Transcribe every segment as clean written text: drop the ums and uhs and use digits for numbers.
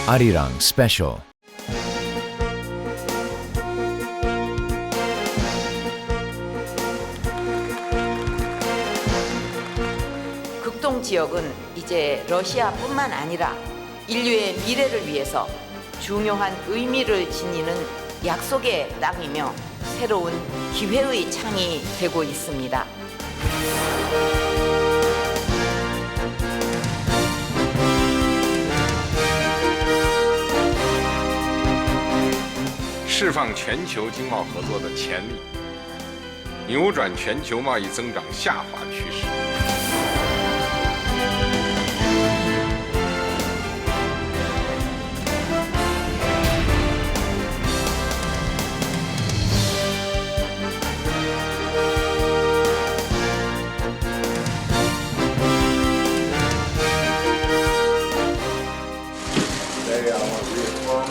Arirang Special. 극동 지역은 이제 러시아뿐만 아니라 인류의 미래를 위해서 중요한 의미를 지니는 약속의 땅이며 새로운 기회의 창이 되고 있습니다. 释放全球经贸合作的潜力，扭转全球贸易增长下滑趋势。 Today, I want to reaffirm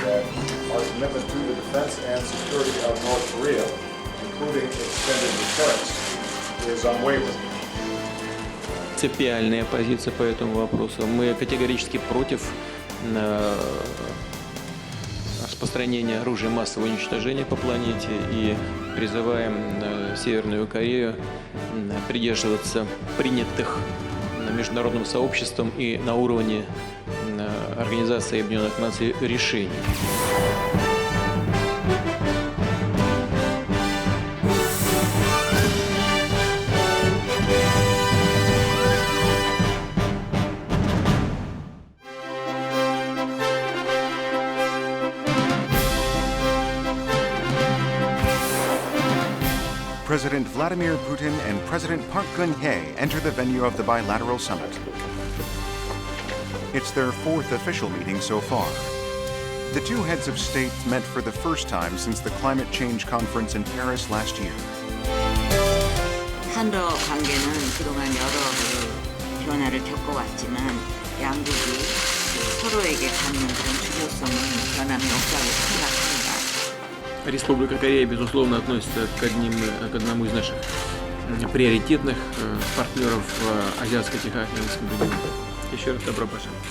that our commitment to the defense and security of North Korea, including extended deterrence, is unwavering. Принципиальная позиция по этому вопросу. Мы категорически против распространения оружия массового уничтожения по планете и призываем Северную Корею придерживаться принятых международным сообществом и на уровне Организации Объединенных Наций решений. President Vladimir Putin and President Park Geun-hye enter the venue of the bilateral summit. It's their fourth official meeting so far. The two heads of state met for the first time since the climate change conference in Paris last year. 한러 관계는 그동안 여러 변화를 겪어왔지만 양국이 서로에게 갖는 그런 중요성은 변함이 없다고 생각합니다. Республика Корея, безусловно, относится к одному из наших приоритетных партнеров в Азиатско-Тихоокеанском регионе. Еще раз добро пожаловать.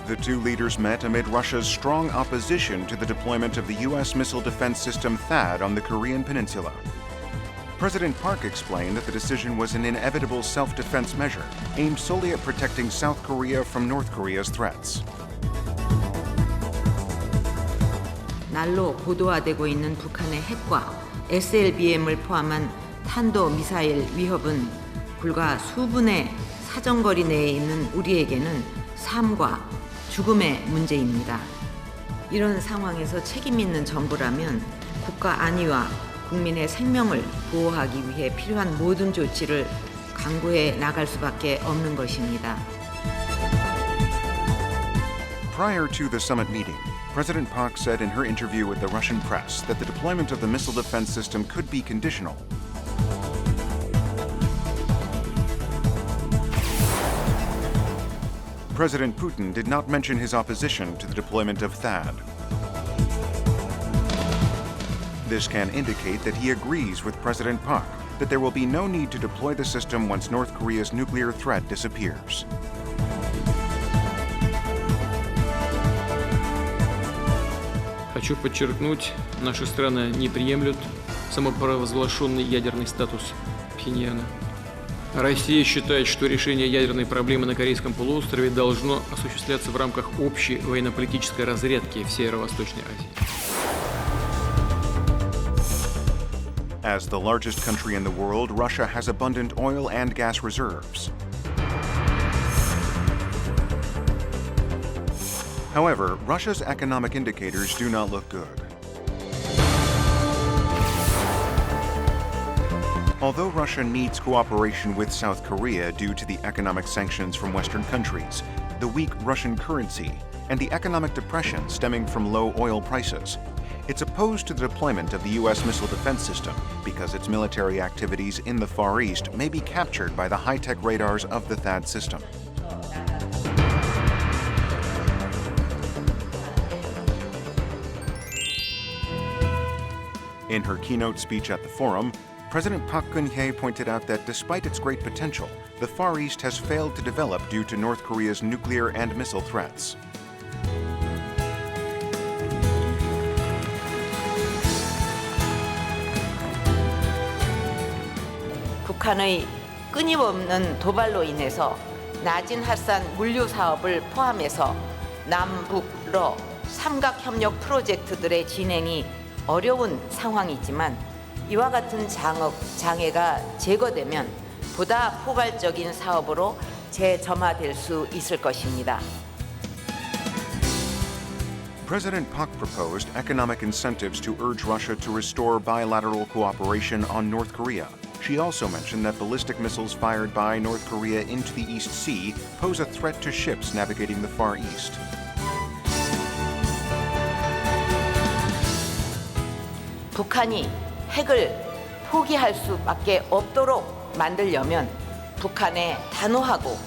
The two leaders met amid Russia's strong opposition to the deployment of the U.S. missile defense system THAAD on the Korean peninsula. President Park explained that the decision was an inevitable self-defense measure aimed solely at protecting South Korea from North Korea's threats. 날로 고도화되고 있는 북한의 핵과 SLBM을 포함한 탄도 미사일 위협은 불과 수분의 사정거리 내에 있는 우리에게는 삶과 죽음의 문제입니다. 이런 상황에서 책임 있는 정부라면 국가 안위와 국민의 생명을 보호하기 위해 필요한 모든 조치를 강구해 나갈 수밖에 없는 것입니다. Prior to the summit meeting, President Park said in her interview with the Russian press that the deployment of the missile defense system could be conditional. President Putin did not mention his opposition to the deployment of THAAD. This can indicate that he agrees with President Park that there will be no need to deploy the system once North Korea's nuclear threat disappears. Хочу подчеркнуть, наши страны не приемлют самопровозглашенный ядерный статус Пхеньяна. Россия считает, что решение ядерной проблемы на Корейском полуострове должно осуществляться в рамках общей военно-политической разрядки в Северо-Восточной Азии. As the largest country in the world, Russia has abundant oil and gas reserves. However, Russia's economic indicators do not look good. Although Russia needs cooperation with South Korea due to the economic sanctions from Western countries, the weak Russian currency, and the economic depression stemming from low oil prices, it's opposed to the deployment of the U.S. missile defense system because its military activities in the Far East may be captured by the high-tech radars of the THAAD system. In her keynote speech at the forum, President Park Geun-hye pointed out that despite its great potential, the Far East has failed to develop due to North Korea's nuclear and missile threats. 북한의 끊임없는 도발로 인해서 낮은 합산 물류 사업을 포함해서 남북러 삼각협력 프로젝트들의 진행이 어려운 상황이지만 이와 같은 장애가 제거되면 보다 포괄적인 사업으로 재점화될 수 있을 것입니다. President Park proposed economic incentives to urge Russia to restore bilateral cooperation on North Korea. She also mentioned that ballistic missiles fired by North Korea into the East Sea pose a threat to ships navigating the Far East. 북한이 핵을 포기할 수밖에 없도록 만들려면 북한에 단호하고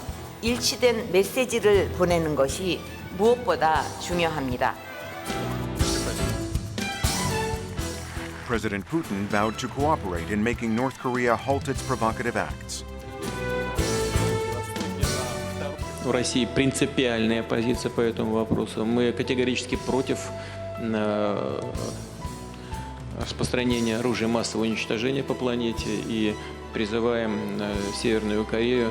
일치된 메시지를 보내는 것이 무엇보다 중요합니다. President Putin vowed to cooperate in making North Korea halt its provocative acts. У России принципиальная позиция по этому вопросу. Мы категорически против распространения оружия массового уничтожения по планете и призываем Северную Корею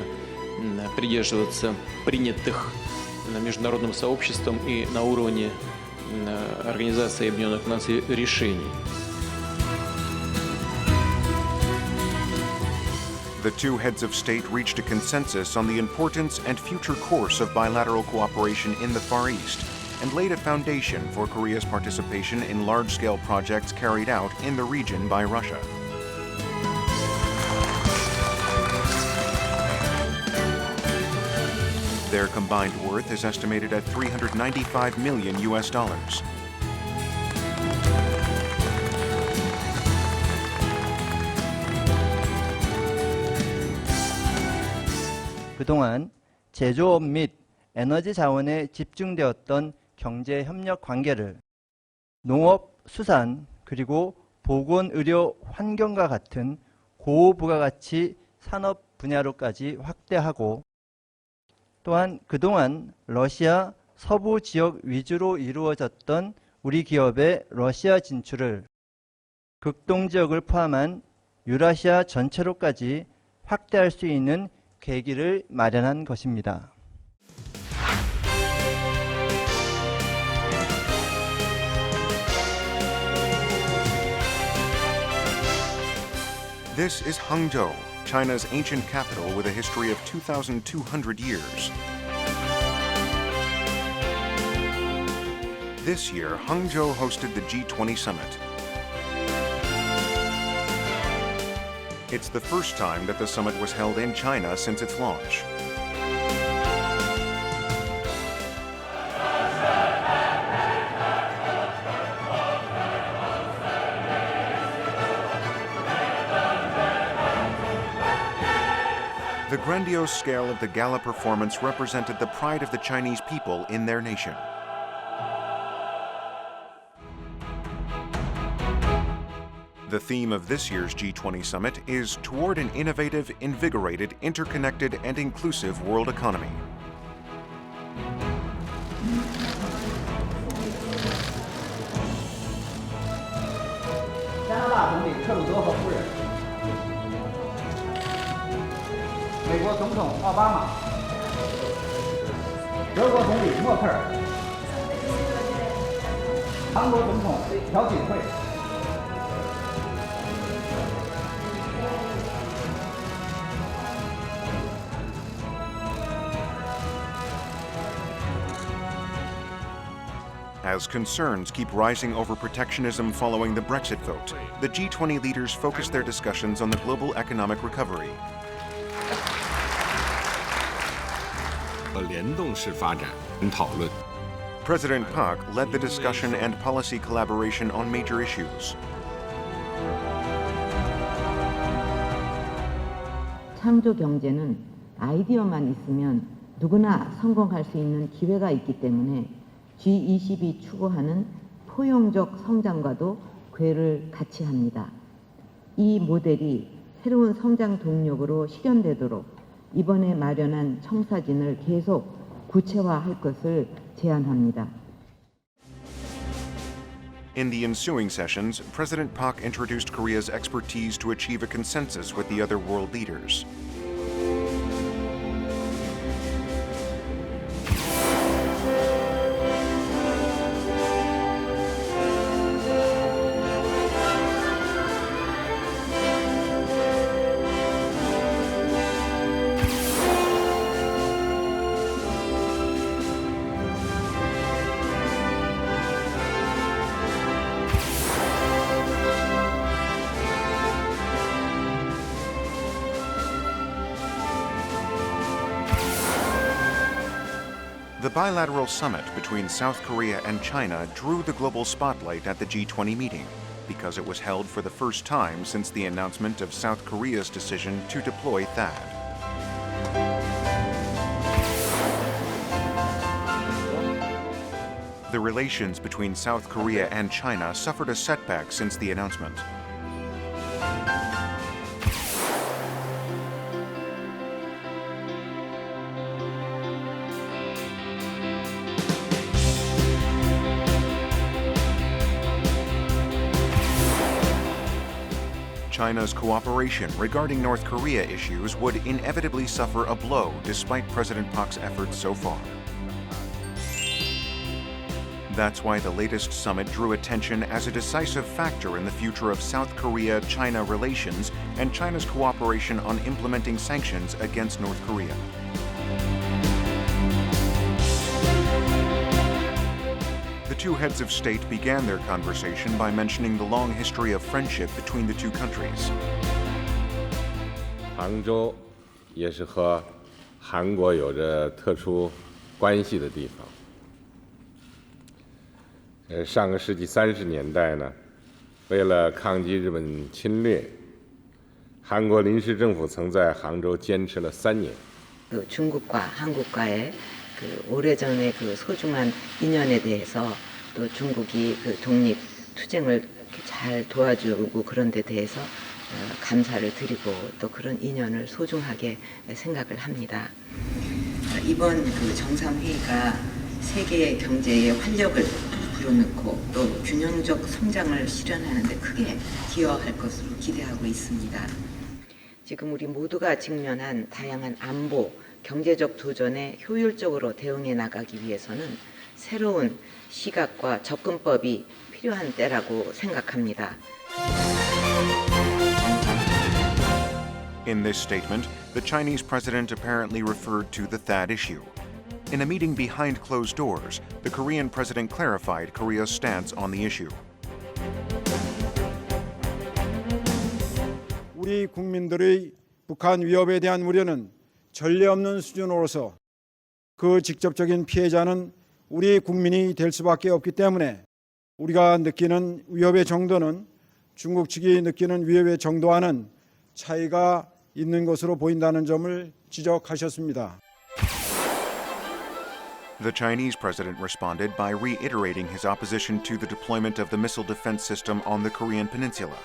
придерживаться принятых международным сообществом и на уровне Организации Объединенных Наций решений. The two heads of state reached a consensus on the importance and future course of bilateral cooperation in the Far East and laid a foundation for Korea's participation in large-scale projects carried out in the region by Russia. Their combined worth is estimated at $395 million. 그동안 제조업 및 에너지 자원에 집중되었던 경제 협력 관계를 농업, 수산, 그리고 보건, 의료, 환경과 같은 고부가가치 산업 분야로까지 확대하고 또한 그동안 러시아 서부 지역 위주로 이루어졌던 우리 기업의 러시아 진출을 극동 지역을 포함한 유라시아 전체로까지 확대할 수 있는 계기를 마련한 것입니다. This is Hangzhou, China's ancient capital with a history of 2,200 years. This year, Hangzhou hosted the G20 summit. It's the first time that the summit was held in China since its launch. The grandiose scale of the gala performance represented the pride of the Chinese people in their nation. The theme of this year's G20 summit is Toward an Innovative, Invigorated, Interconnected, and Inclusive World Economy. As concerns keep rising over protectionism following the Brexit vote, the G20 leaders focused their discussions on the global economic recovery. 和联动式发展讨论。 President Park led the discussion and policy collaboration on major issues. 창조 경제는 아이디어만 있으면 누구나 성공할 수 있는 기회가 있기 때문에 G20이 추구하는 포용적 성장과도 궤를 같이 합니다. 이 모델이 새로운 성장 동력으로 실현되도록 이번에 마련한 청사진을 계속 구체화할 것을 제안합니다. In the ensuing sessions, President Park introduced Korea's expertise to achieve a consensus with the other world leaders. The bilateral summit between South Korea and China drew the global spotlight at the G20 meeting because it was held for the first time since the announcement of South Korea's decision to deploy THAAD. The relations between South Korea and China suffered a setback since the announcement. China's cooperation regarding North Korea issues would inevitably suffer a blow despite President Park's efforts so far. That's why the latest summit drew attention as a decisive factor in the future of South Korea-China relations and China's cooperation on implementing sanctions against North Korea. The two heads of state began their conversation by mentioning the long history of friendship between the two countries. 杭州也是和韩国有着特殊关系的地方。上个世纪30年代呢，为了抗击日本侵略，韩国临时政府曾在杭州坚持了3年。 중국과 한국과의 오래전의 소중한 인연에 대해서 또 중국이 독립 투쟁을 잘 도와주고 그런 데 대해서 감사를 드리고 또 그런 인연을 소중하게 생각을 합니다. 이번 정상회의가 세계 경제의 활력을 불어넣고 또 균형적 성장을 실현하는 데 크게 기여할 것으로 기대하고 있습니다. 지금 우리 모두가 직면한 다양한 안보, 경제적 도전에 효율적으로 대응해 나가기 위해서는 새로운 시각과 접근법이 필요한 때라고 생각합니다. In this statement, the Chinese president apparently referred to the THAAD issue. In a meeting behind closed doors, the Korean president clarified Korea's stance on the issue. 우리 국민들의 북한 위협에 대한 우려는 전례 없는 수준으로서 그 직접적인 피해자는 우리 국민이 될 수밖에 없기 때문에 우리가 느끼는 위협의 정도는 중국 측이 느끼는 위협의 정도와는 차이가 있는 것으로 보인다는 점을 지적하셨습니다. The Chinese president responded by reiterating his opposition to the deployment of the missile defense system on the Korean peninsula.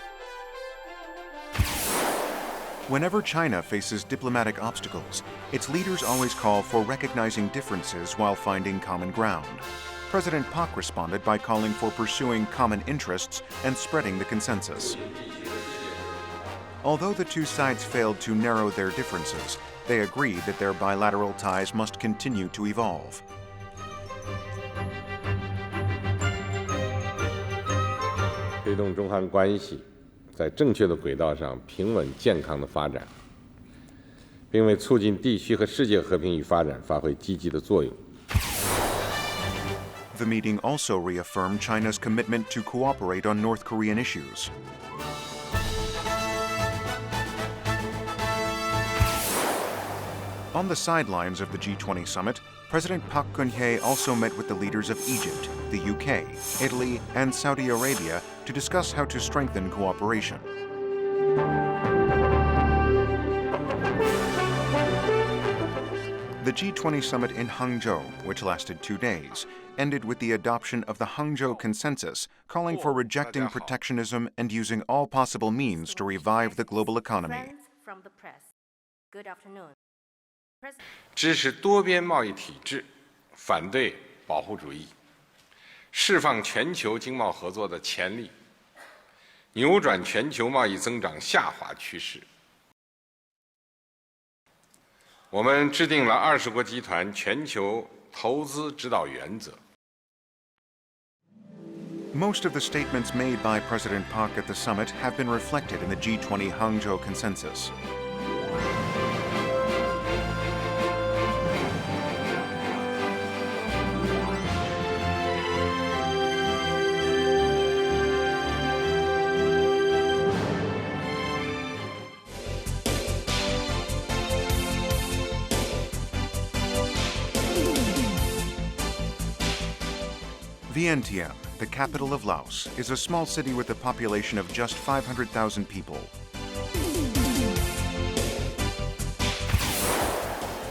Whenever China faces diplomatic obstacles, its leaders always call for recognizing differences while finding common ground. President Park responded by calling for pursuing common interests and spreading the consensus. Although the two sides failed to narrow their differences, they agreed that their bilateral ties must continue to evolve.推动中韩关系在正确的轨道上平稳健康的发展，并为促进地区和世界和平与发展发挥积极的作用。 The meeting also reaffirmed China's commitment to cooperate on North Korean issues. On the sidelines of the G20 summit, President Park Geun-hye also met with the leaders of Egypt, the UK, Italy, and Saudi Arabia to discuss how to strengthen cooperation. The G20 summit in Hangzhou, which lasted 2 days, ended with the adoption of the Hangzhou Consensus, calling for rejecting protectionism and using all possible means to revive the global economy. From the press. Good afternoon. 支持多边贸易体制，反对保护主义，释放全球经贸合作的潜力，扭转全球贸易增长下滑趋势。我们制定了20国集团全球投资指导原则。 Most of the statements made by President Park at the summit have been reflected in the G20 Hangzhou Consensus. Vientiane, the capital of Laos, is a small city with a population of just 500,000 people.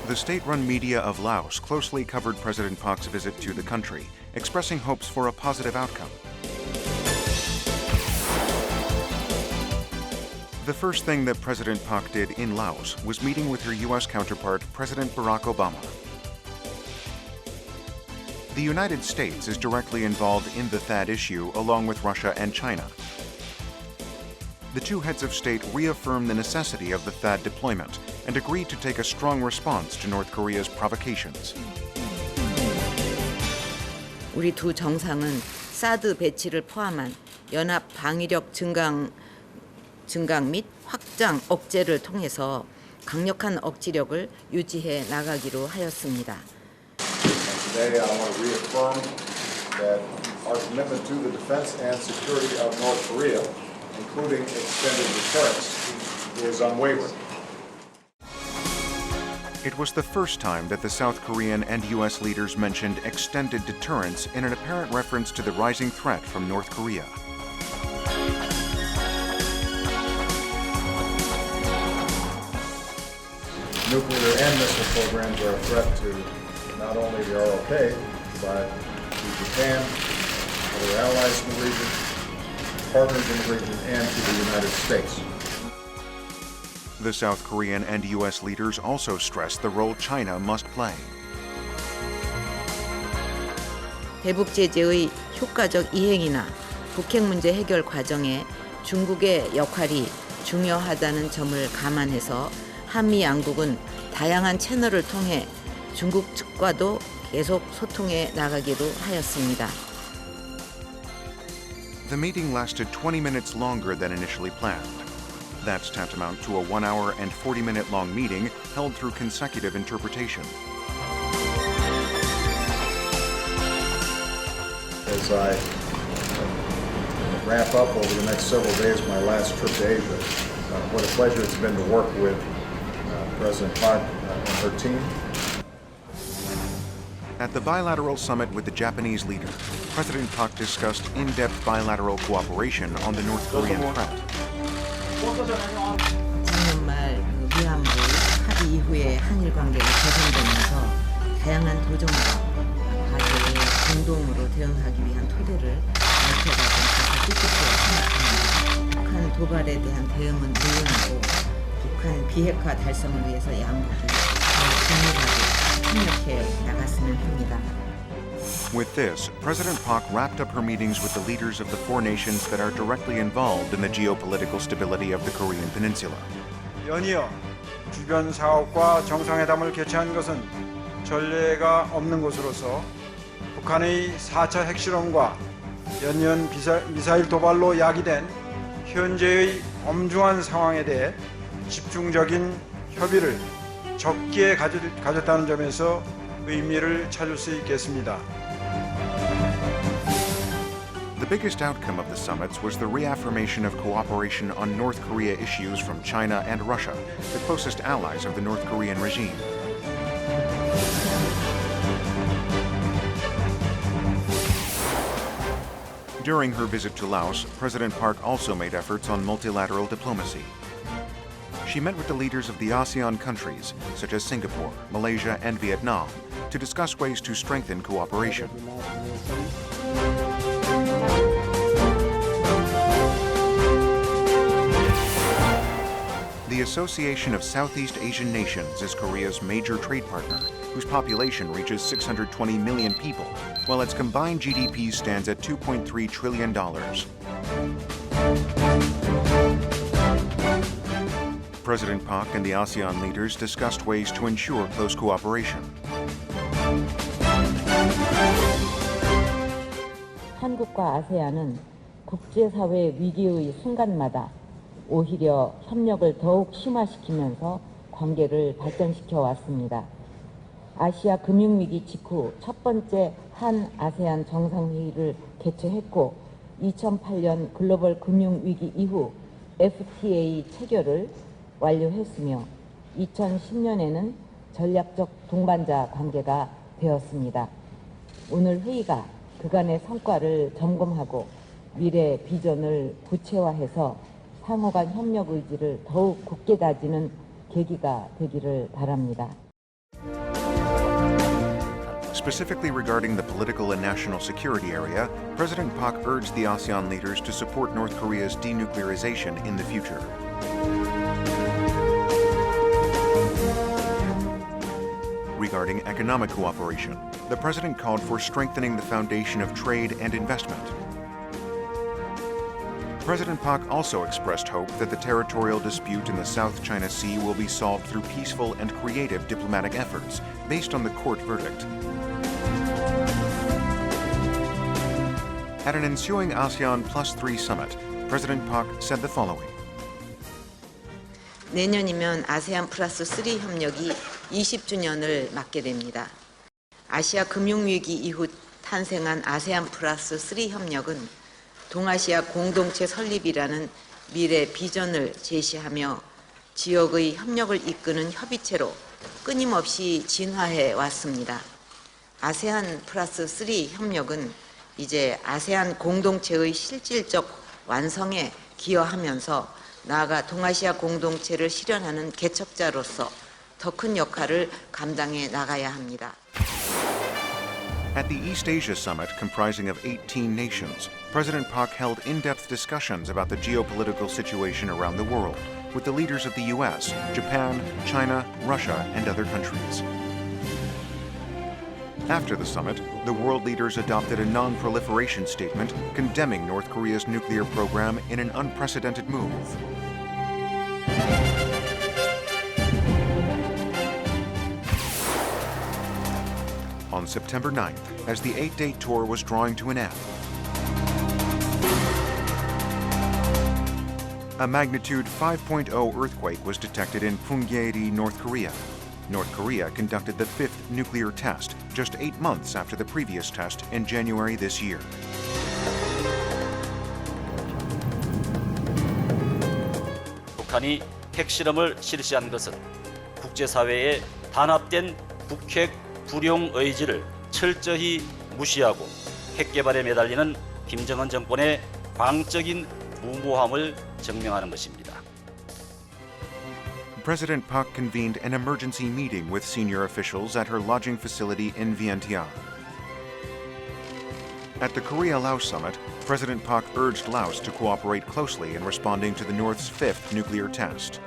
The state-run media of Laos closely covered President Park's visit to the country, expressing hopes for a positive outcome. The first thing that President Park did in Laos was meeting with her U.S. counterpart, President Barack Obama. The United States is directly involved in the THAAD issue along with Russia and China. The two heads of state reaffirmed the necessity of the THAAD deployment and agreed to take a strong response to North Korea's provocations. 우리 두 정상은 사드 배치를 포함한 연합 방위력 증강 및 확장 억제를 통해서 강력한 억지력을 유지해 나가기로 하였습니다. Today, I want to reaffirm that our commitment to the defense and security of North Korea, including extended deterrence, is unwavering. It was the first time that the South Korean and U.S. leaders mentioned extended deterrence in an apparent reference to the rising threat from North Korea. Nuclear and missile programs are a threat to not only the ROK, but to Japan, other allies in the region, partners in the region, and to the United States. The South Korean and U.S. leaders also stressed the role China must play. 대북 제재의 효과적 이행이나 북핵 문제 해결 과정에 중국의 역할이 중요하다는 점을 감안해서 한미 양국은 다양한 채널을 통해 중국 측과도 계속 소통해 나가기로 하였습니다. The meeting lasted 20 minutes longer than initially planned. That's tantamount to a 1 hour and 40-minute long meeting held through consecutive interpretation. As I wrap up over the next several days my last trip to Asia, what a pleasure it's been to work with President Park and her team. At the bilateral summit with the Japanese leader, President Park discussed in-depth bilateral cooperation on the North Korean threat. 작년 말 위안부 합의 이후에 한일 관계가 개선되면서 다양한 도전과 과제에 공동으로 대응하기 위한 토대를 마련해가던 것을 뜻깊게 생각합니다. 북한 도발에 대한 대응은 물론이고 북한 비핵화 달성을 위해서 양국이 더 긴밀하게 협력해 나갔으면 합니다. With this, President Park wrapped up her meetings with the leaders of the 4 nations that are directly involved in the geopolitical stability of the Korean Peninsula. 연이어 주변 사업과 정상회담을 개최한 것은 전례가 없는 것으로서 북한의 4차 핵실험과 연이은 미사일 도발로 야기된 현재의 엄중한 상황에 대해 집중적인 협의를 적기에 가졌다는 점에서 의미를 찾을 수 있겠습니다. The biggest outcome of the summits was the reaffirmation of cooperation on North Korea issues from China and Russia, the closest allies of the North Korean regime. During her visit to Laos, President Park also made efforts on multilateral diplomacy. she met with the leaders of the ASEAN countries, such as Singapore, Malaysia, and Vietnam, to discuss ways to strengthen cooperation. The Association of Southeast Asian Nations is Korea's major trade partner, whose population reaches 620 million people, while its combined GDP stands at $2.3 trillion. President Park and the ASEAN leaders discussed ways to ensure close cooperation. 한국과 아세안은 국제사회 위기의 순간마다 오히려 협력을 더욱 심화시키면서 관계를 발전시켜 왔습니다. 아시아 금융위기 직후 첫 번째 한 아세안 정상회의를 개최했고 2008년 글로벌 금융위기 이후 FTA 체결을 완료했으며 2010년에는 전략적 동반자 관계가 되었습니다. 오늘 회의가 그간의 성과를 점검하고 미래 비전을 구체화해서 상호간 협력 의지를 더욱 굳게 다지는 계기가 되기를 바랍니다. Specifically regarding the political and national security area, President Park urged the ASEAN leaders to support North Korea's denuclearization in the future. Regarding economic cooperation, the president called for strengthening the foundation of trade and investment. President Park also expressed hope that the territorial dispute in the South China Sea will be solved through peaceful and creative diplomatic efforts based on the court verdict. At an ensuing ASEAN +3 summit, President Park said the following. 내년이면 아세안 +3 협력이 20주년을 맞게 됩니다. 아시아 금융위기 이후 탄생한 아세안 +3 협력은 동아시아 공동체 설립이라는 미래 비전을 제시하며 지역의 협력을 이끄는 협의체로 끊임없이 진화해 왔습니다. 아세안 +3 협력은 이제 아세안 공동체의 실질적 완성에 기여하면서 나아가 동아시아 공동체를 실현하는 개척자로서 더 큰 역할을 감당해 나가야 합니다. At the East Asia Summit, comprising of 18 nations, President Park held in-depth discussions about the geopolitical situation around the world with the leaders of the US, Japan, China, Russia, and other countries. After the summit, the world leaders adopted a non-proliferation statement condemning North Korea's nuclear program in an unprecedented move. On September 9th, as the 8-day tour was drawing to an end, a magnitude 5.0 earthquake was detected in Punggye-ri, North Korea. North Korea conducted the fifth nuclear test just 8 months after the previous test in January this year. 북한이 핵실험을 실시한 것은 국제사회의 단합된 북핵 불용 의지를 철저히 무시하고 핵개발에 매달리는 김정은 정권의 광적인 무모함을 증명하는 것입니다. President Park convened an emergency meeting with senior officials at her lodging facility in Vientiane. At the Korea-Laos summit, President Park urged Laos to cooperate closely in responding to the North's fifth nuclear test.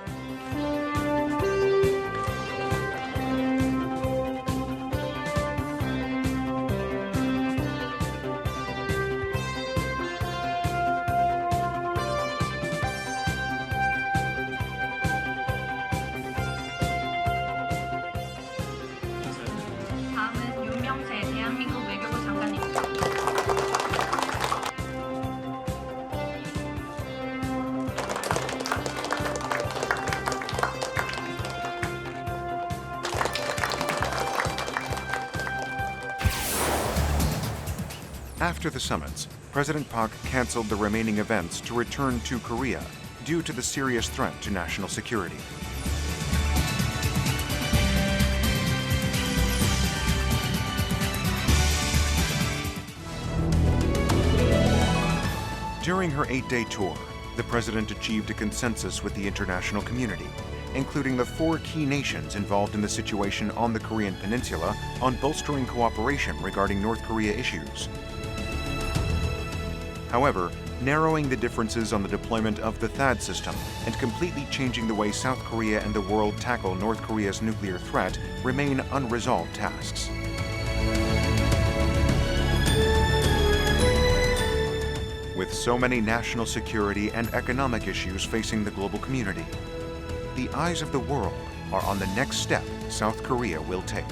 다음은 윤명세 대한민국 외교부 장관입니다. After the summits, President Park canceled the remaining events to return to Korea due to the serious threat to national security. During her 8-day tour, the president achieved a consensus with the international community, including the 4 key nations involved in the situation on the Korean Peninsula, on bolstering cooperation regarding North Korea issues. However, narrowing the differences on the deployment of the THAAD system and completely changing the way South Korea and the world tackle North Korea's nuclear threat remain unresolved tasks. With so many national security and economic issues facing the global community, the eyes of the world are on the next step South Korea will take.